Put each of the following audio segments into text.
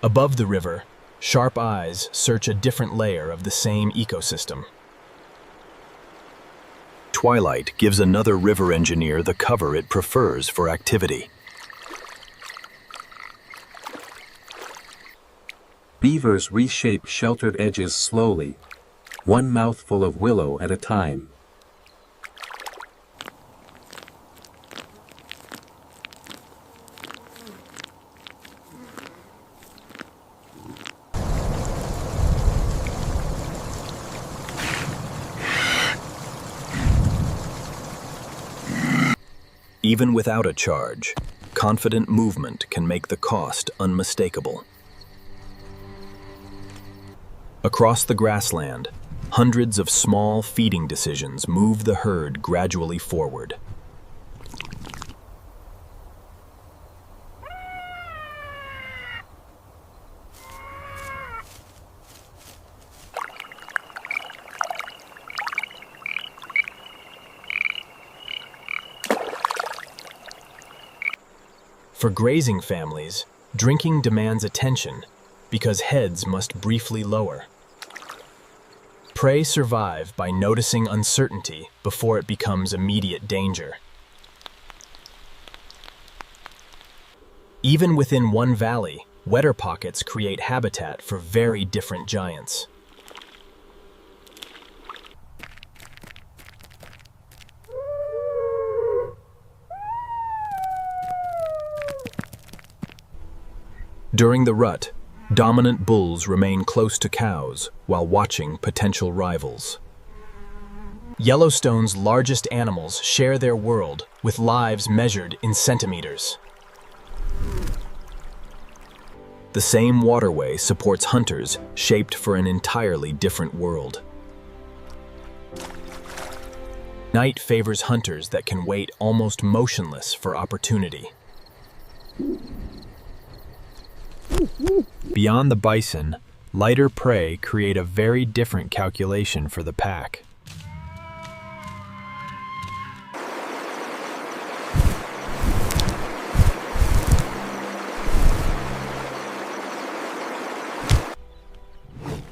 Above the river, sharp eyes search a different layer of the same ecosystem. Twilight gives another river engineer the cover it prefers for activity. Beavers reshape sheltered edges slowly, one mouthful of willow at a time. Even without a charge, confident movement can make the cost unmistakable. Across the grassland, hundreds of small feeding decisions move the herd gradually forward. For grazing families, drinking demands attention because heads must briefly lower. Prey survive by noticing uncertainty before it becomes immediate danger. Even within one valley, wetter pockets create habitat for very different giants. During the rut, dominant bulls remain close to cows while watching potential rivals. Yellowstone's largest animals share their world with lives measured in centimeters. The same waterway supports hunters shaped for an entirely different world. Night favors hunters that can wait almost motionless for opportunity. Beyond the bison, lighter prey create a very different calculation for the pack.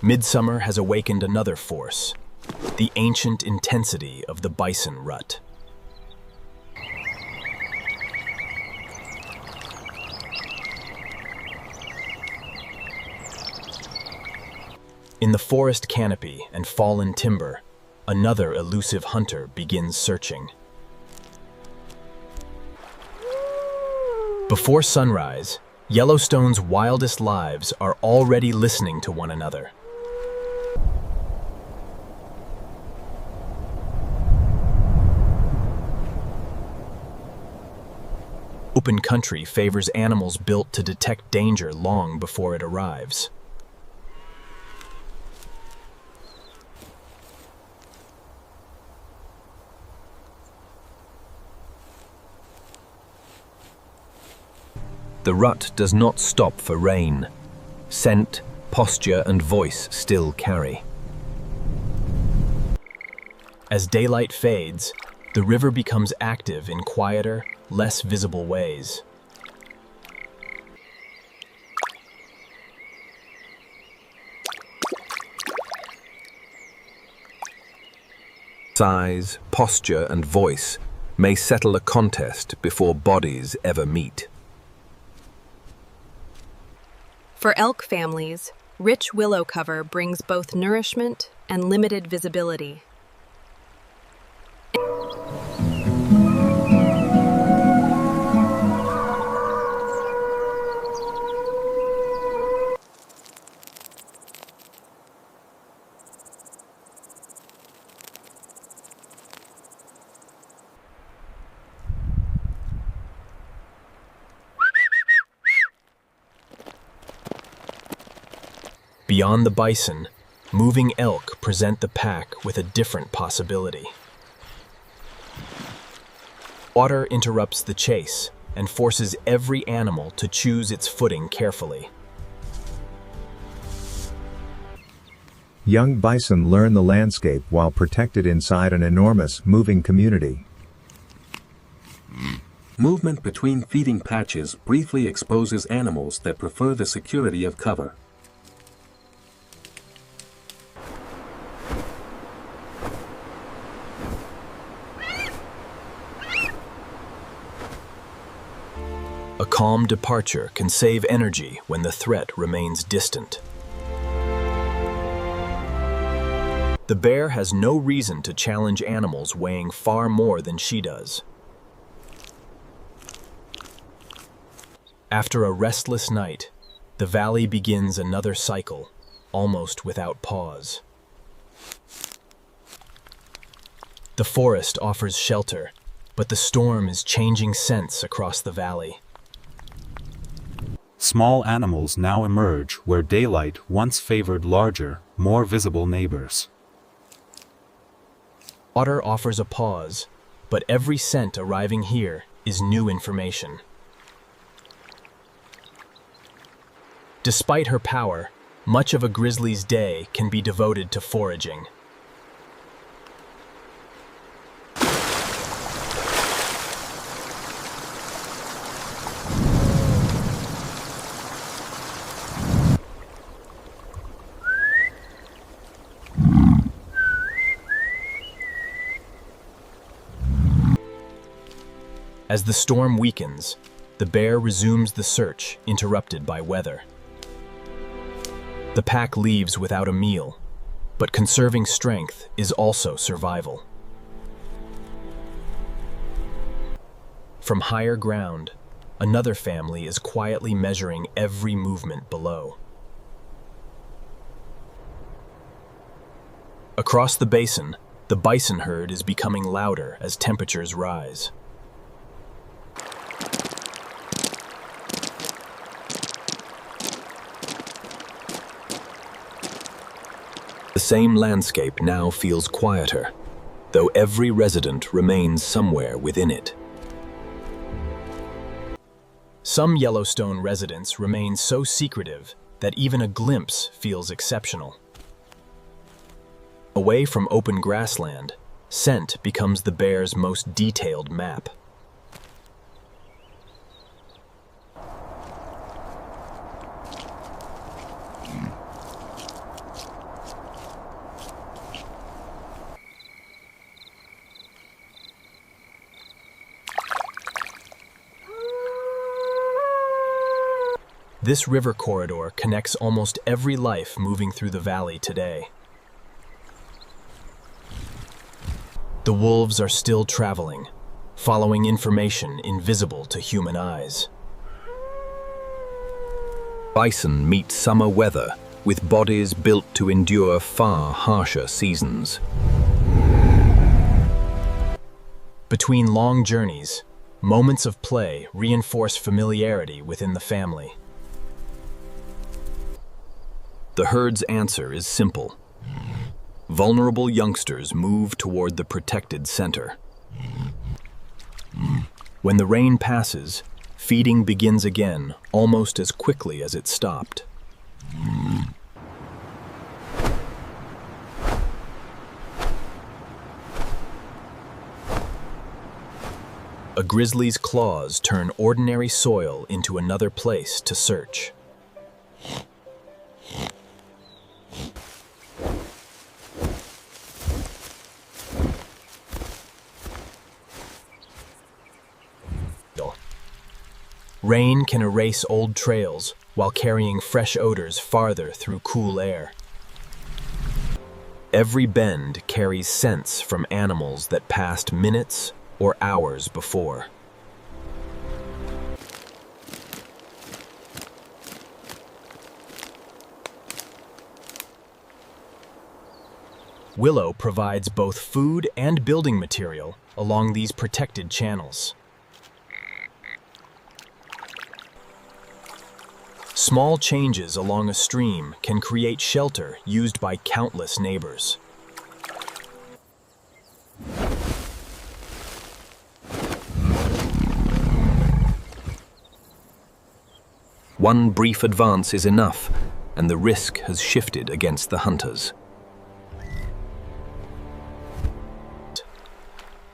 Midsummer has awakened another force, the ancient intensity of the bison rut. In the forest canopy and fallen timber, another elusive hunter begins searching. Before sunrise, Yellowstone's wildest lives are already listening to one another. Open country favors animals built to detect danger long before it arrives. The rut does not stop for rain. Scent, posture, and voice still carry. As daylight fades, the river becomes active in quieter, less visible ways. Size, posture, and voice may settle a contest before bodies ever meet. For elk families, rich willow cover brings both nourishment and limited visibility. Beyond the bison, moving elk present the pack with a different possibility. Water interrupts the chase and forces every animal to choose its footing carefully. Young bison learn the landscape while protected inside an enormous, moving community. Movement between feeding patches briefly exposes animals that prefer the security of cover. A calm departure can save energy when the threat remains distant. The bear has no reason to challenge animals weighing far more than she does. After a restless night, the valley begins another cycle, almost without pause. The forest offers shelter, but the storm is changing scents across the valley. Small animals now emerge where daylight once favored larger, more visible neighbors. Water offers a pause, but every scent arriving here is new information. Despite her power, much of a grizzly's day can be devoted to foraging. As the storm weakens, the bear resumes the search, interrupted by weather. The pack leaves without a meal, but conserving strength is also survival. From higher ground, another family is quietly measuring every movement below. Across the basin, the bison herd is becoming louder as temperatures rise. The same landscape now feels quieter, though every resident remains somewhere within it. Some Yellowstone residents remain so secretive that even a glimpse feels exceptional. Away from open grassland, scent becomes the bear's most detailed map. This river corridor connects almost every life moving through the valley today. The wolves are still traveling, following information invisible to human eyes. Bison meet summer weather with bodies built to endure far harsher seasons. Between long journeys, moments of play reinforce familiarity within the family. The herd's answer is simple. Vulnerable youngsters move toward the protected center. When the rain passes, feeding begins again almost as quickly as it stopped. A grizzly's claws turn ordinary soil into another place to search. Rain can erase old trails while carrying fresh odors farther through cool air. Every bend carries scents from animals that passed minutes or hours before. Willow provides both food and building material along these protected channels. Small changes along a stream can create shelter used by countless neighbors. One brief advance is enough, and the risk has shifted against the hunters.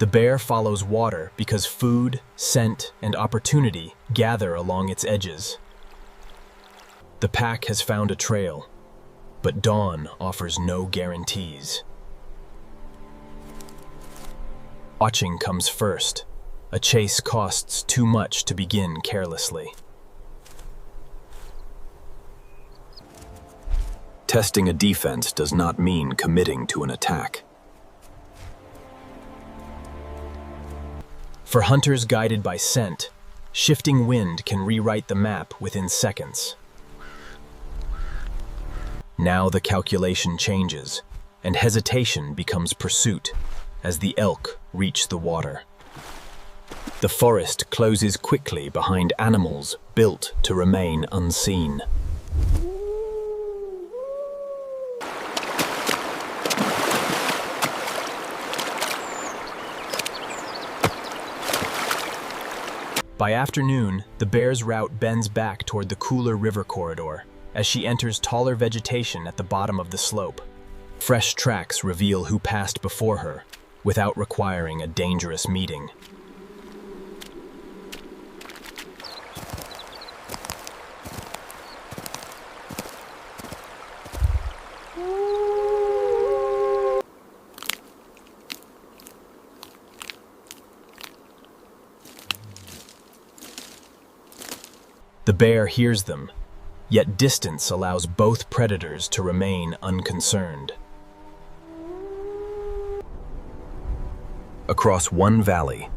The bear follows water because food, scent, and opportunity gather along its edges. The pack has found a trail, but dawn offers no guarantees. Watching comes first. A chase costs too much to begin carelessly. Testing a defense does not mean committing to an attack. For hunters guided by scent, shifting wind can rewrite the map within seconds. Now the calculation changes, and hesitation becomes pursuit as the elk reach the water. The forest closes quickly behind animals built to remain unseen. By afternoon, the bear's route bends back toward the cooler river corridor as she enters taller vegetation at the bottom of the slope. Fresh tracks reveal who passed before her, without requiring a dangerous meeting. The bear hears them, yet distance allows both predators to remain unconcerned. Across one valley,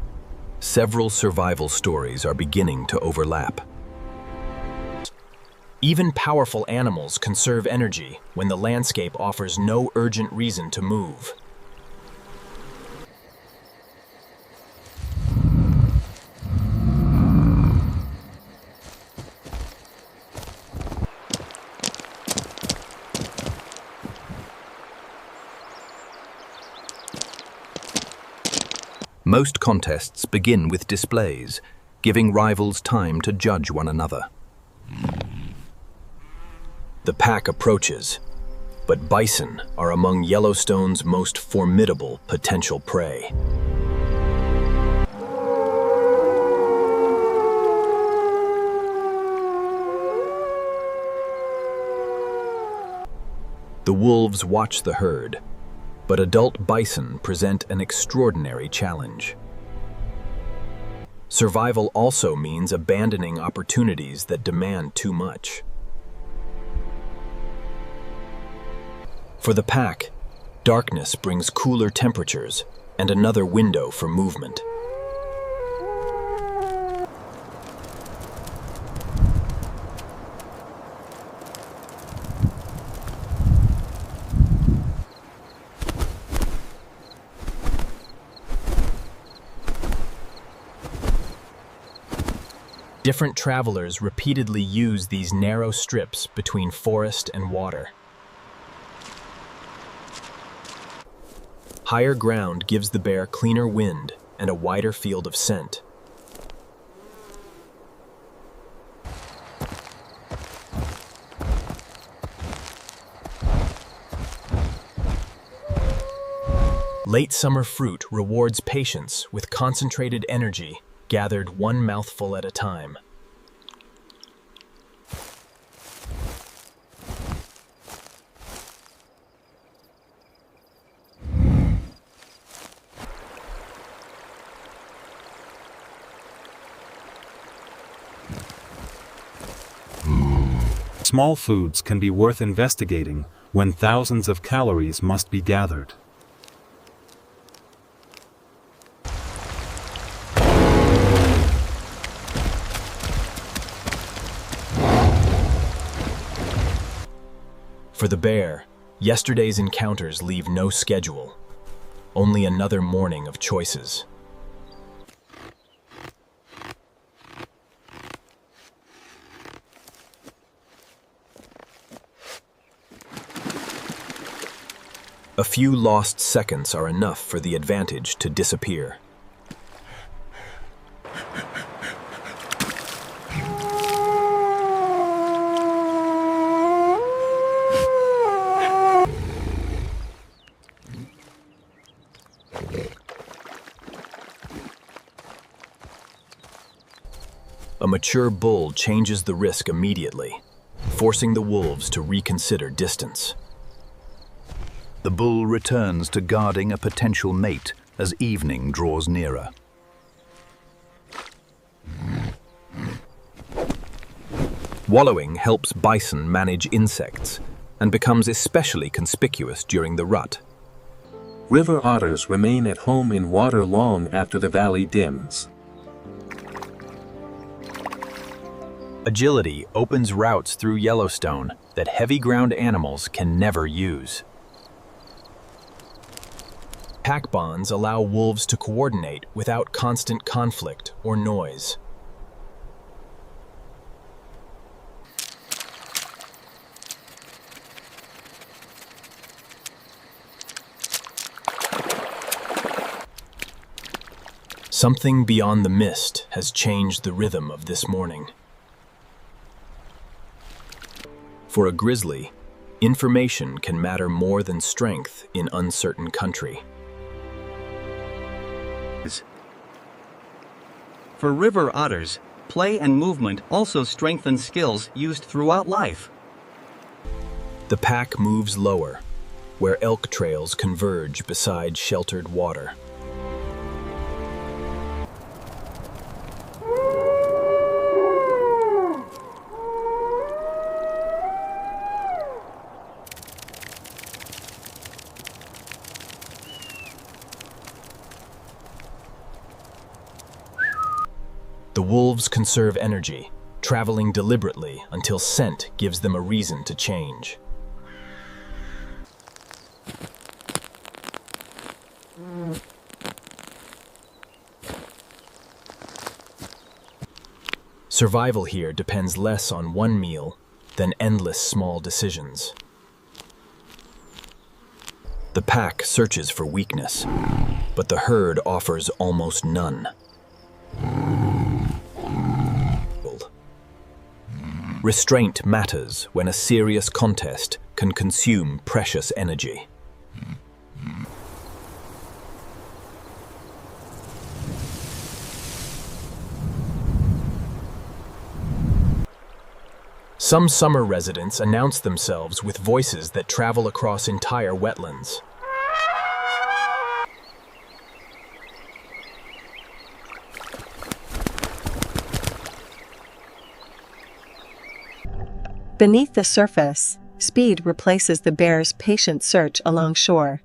several survival stories are beginning to overlap. Even powerful animals conserve energy when the landscape offers no urgent reason to move. Most contests begin with displays, giving rivals time to judge one another. The pack approaches, but bison are among Yellowstone's most formidable potential prey. The wolves watch the herd, but adult bison present an extraordinary challenge. Survival also means abandoning opportunities that demand too much. For the pack, darkness brings cooler temperatures and another window for movement. Different travelers repeatedly use these narrow strips between forest and water. Higher ground gives the bear cleaner wind and a wider field of scent. Late summer fruit rewards patience with concentrated energy gathered one mouthful at a time. Small foods can be worth investigating when thousands of calories must be gathered. For the bear, yesterday's encounters leave no schedule, only another morning of choices. A few lost seconds are enough for the advantage to disappear. mature bull changes the risk immediately, forcing the wolves to reconsider distance. The bull returns to guarding a potential mate as evening draws nearer. Wallowing helps bison manage insects and becomes especially conspicuous during the rut. River otters remain at home in water long after the valley dims. Agility opens routes through Yellowstone that heavy ground animals can never use. Pack bonds allow wolves to coordinate without constant conflict or noise. Something beyond the mist has changed the rhythm of this morning. For a grizzly, information can matter more than strength in uncertain country. For river otters, play and movement also strengthen skills used throughout life. The pack moves lower, where elk trails converge beside sheltered water. The wolves conserve energy, traveling deliberately until scent gives them a reason to change. Survival here depends less on one meal than endless small decisions. The pack searches for weakness, but the herd offers almost none. Restraint matters when a serious contest can consume precious energy. Some summer residents announce themselves with voices that travel across entire wetlands. Beneath the surface, speed replaces the bear's patient search along shore.